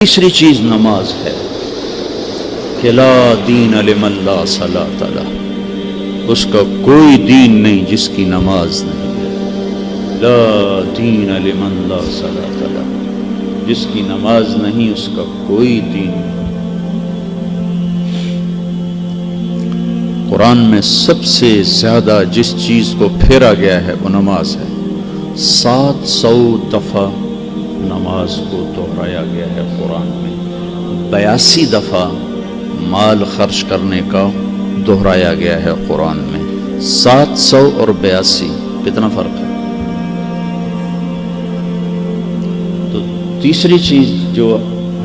تیسری چیز نماز ہے کہ لا دین لمن لا صلاۃ لہ، اس کا کوئی دین نہیں جس کی نماز نہیں ہے۔ لا دین لمن لا صلاۃ لہ، جس کی نماز نہیں اس کا کوئی دین نہیں۔ قرآن میں سب سے زیادہ جس چیز کو پھیرا گیا ہے وہ نماز ہے۔ 700 دفعہ نماز کو دہرایا گیا ہے قرآن میں، 82 دفعہ مال خرچ کرنے کا دہرایا گیا ہے قرآن میں۔ 700 اور 82 کتنا فرق ہے؟ تو تیسری چیز جو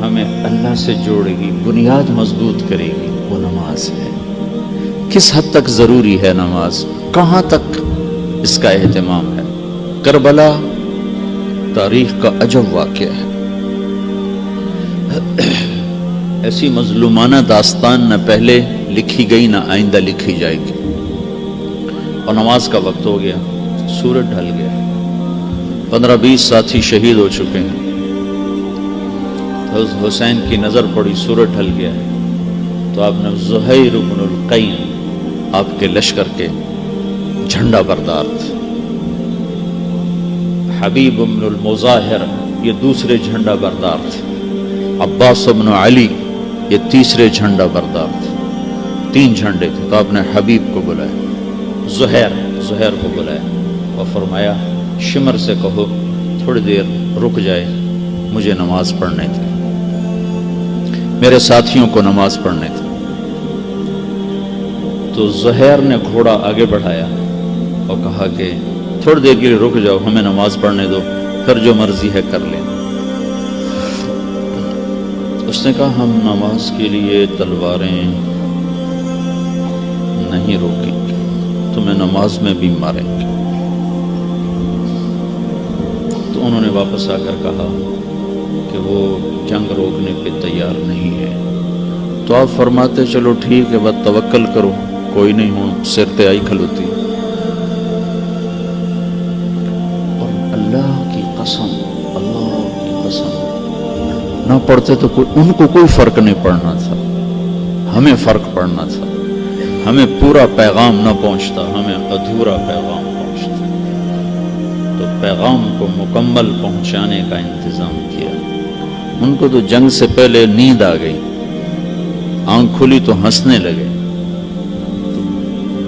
ہمیں اللہ سے جوڑے گی، بنیاد مضبوط کرے گی، وہ نماز ہے۔ کس حد تک ضروری ہے نماز؟ کہاں تک اس کا اہتمام ہے؟ کربلا تاریخ کا عجب واقعہ ہے۔ ایسی مظلومانہ داستان نہ پہلے لکھی گئی نہ آئندہ لکھی جائے گی۔ اور نماز کا وقت ہو گیا، سورج ڈھل گیا، 15-20 ساتھی شہید ہو چکے ہیں۔ حسین کی نظر پڑی، سورج ڈھل گیا ہے، تو آپ نے زہیر بن القین آپ کے لشکر کے جھنڈا بردار تھے، حبیب بن المظاہر یہ دوسرے جھنڈا بردار تھے، عباس بن علی یہ تیسرے جھنڈا بردار تھے، 3 جھنڈے تھے۔ تو آپ نے حبیب کو بلایا، زہیر کو بلایا اور فرمایا شمر سے کہو تھوڑی دیر رک جائے، مجھے نماز پڑھنے تھی، میرے ساتھیوں کو نماز پڑھنے تھی۔ تو زہیر نے گھوڑا آگے بڑھایا اور کہا کہ تھوڑی دیر کے لیے رک جاؤ، ہمیں نماز پڑھنے دو، پھر جو مرضی ہے کر لیں۔ اس نے کہا ہم نماز کے لیے تلواریں نہیں روکیں گے، تمہیں نماز میں بھی ماریں گے۔ تو انہوں نے واپس آ کر کہا کہ وہ جنگ روکنے پہ تیار نہیں ہے۔ تو آپ فرماتے چلو ٹھیک ہے، بس توکل کرو، کوئی نہیں ہوں سر تے آئی کھلوتی۔ اللہ کی قسم نہ پڑھتے تو ان کو کوئی فرق نہیں پڑنا تھا، ہمیں فرق پڑنا تھا، ہمیں پورا پیغام نہ پہنچتا، ہمیں ادھورا پیغام پہنچتا۔ تو پیغام کو مکمل پہنچانے کا انتظام کیا۔ ان کو تو جنگ سے پہلے نیند آ گئی، آنکھ کھلی تو ہنسنے لگے۔ تو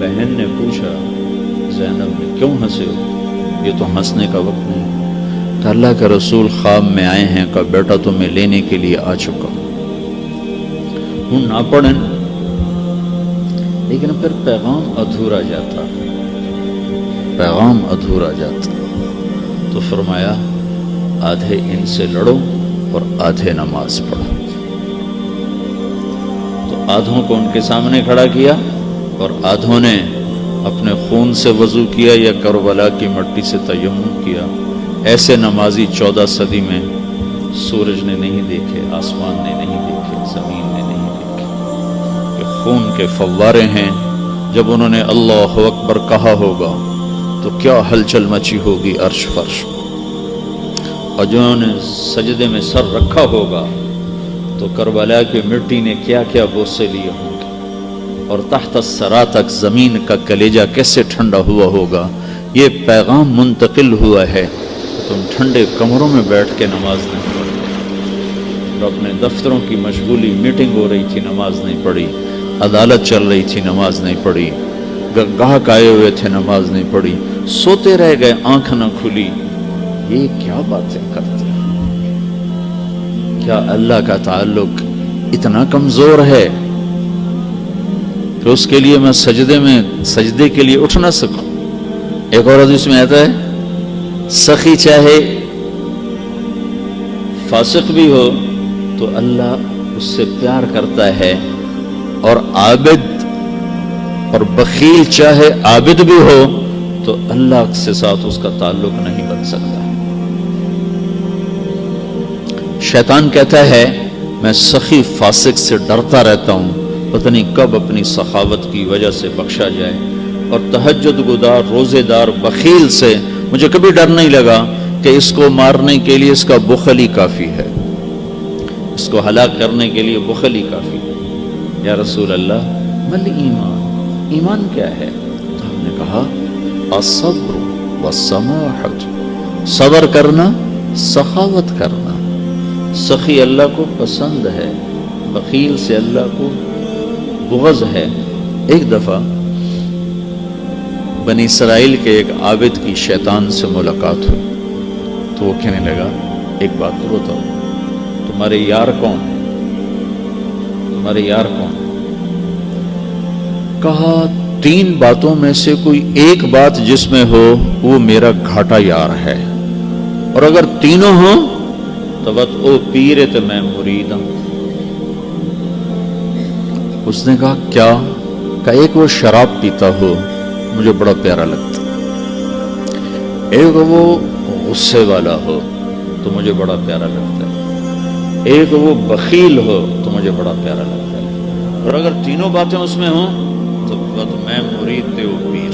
بہن نے پوچھا زینب نے کیوں ہنسے ہو؟ یہ تو ہنسنے کا وقت نہیں۔ کہ اللہ کے رسول خواب میں آئے ہیں کہ بیٹا تمہیں لینے کے لیے آ چکا ہوں، نہ پڑھیں لیکن پھر پیغام ادھورا جاتا، پیغام ادھورا جاتا۔ تو فرمایا آدھے ان سے لڑو اور آدھے نماز پڑھو۔ تو آدھوں کو ان کے سامنے کھڑا کیا اور آدھوں نے اپنے خون سے وضو کیا یا کربلا کی مٹی سے تیمم کیا۔ ایسے نمازی 14 صدی میں سورج نے نہیں دیکھے، آسمان نے نہیں دیکھے، زمین نے نہیں دیکھے، کہ خون کے فوارے ہیں۔ جب انہوں نے اللہ اکبر کہا ہوگا تو کیا ہلچل مچی ہوگی عرش فرش، اور جنہوں نے سجدے میں سر رکھا ہوگا تو کربلا کی مٹی نے کیا کیا بوسے لیے ہوں گے، اور تحت الثری تک زمین کا کلیجہ کیسے ٹھنڈا ہوا ہوگا۔ یہ پیغام منتقل ہوا ہے، تم ٹھنڈے کمروں میں بیٹھ کے نماز نہیں پڑھتے، اور اپنے دفتروں کی مشغولی، میٹنگ ہو رہی تھی نماز نہیں پڑھی، عدالت چل رہی تھی نماز نہیں پڑھی، گاہک آئے ہوئے تھے نماز نہیں پڑھی، سوتے رہ گئے آنکھ نہ کھلی۔ یہ کیا باتیں کرتے ہیں؟ کیا اللہ کا تعلق اتنا کمزور ہے کہ اس کے لیے میں سجدے کے لیے اٹھ نہ سکوں؟ ایک اور حدیث میں آتا ہے سخی چاہے فاسق بھی ہو تو اللہ اس سے پیار کرتا ہے، اور عابد اور بخیل چاہے عابد بھی ہو تو اللہ سے ساتھ اس کا تعلق نہیں بن سکتا۔ شیطان کہتا ہے میں سخی فاسق سے ڈرتا رہتا ہوں، پتہ نہیں کب اپنی سخاوت کی وجہ سے بخشا جائے، اور تہجد گزار روزے دار بخیل سے مجھے کبھی ڈر نہیں لگا کہ اس کو مارنے کے لیے اس کا بخل ہی کافی ہے۔ اس کو ہلاک کرنے کے لیے بخل ہی کافی ہے۔ یا رسول اللہ مل ایمان، ایمان کیا ہے؟ تو ہم نے کہا الصبر والسماحۃ، صبر کرنا، سخاوت کرنا۔ سخی اللہ کو پسند ہے، بخیل سے اللہ کو بغض ہے۔ ایک دفعہ بنی اسرائیل کے ایک عابد کی شیطان سے ملاقات ہوئی تو وہ کہنے لگا ایک بات کرو تو تمہارے یار کون؟ تمہارے یار کون؟ کہا 3 باتوں میں سے کوئی ایک بات جس میں ہو وہ میرا گھاٹا یار ہے، اور اگر تینوں ہوں تو بس او پیر تو میں مرید ہوں۔ اس نے کہا کیا؟ کہ ایک وہ شراب پیتا ہو مجھے بڑا پیارا لگتا، ایک وہ غصے والا ہو تو مجھے بڑا پیارا لگتا ہے، ایک وہ بخیل ہو تو مجھے بڑا پیارا لگتا ہے، اور اگر تینوں باتیں اس میں ہوں تو میں مرید تے وہ پیر۔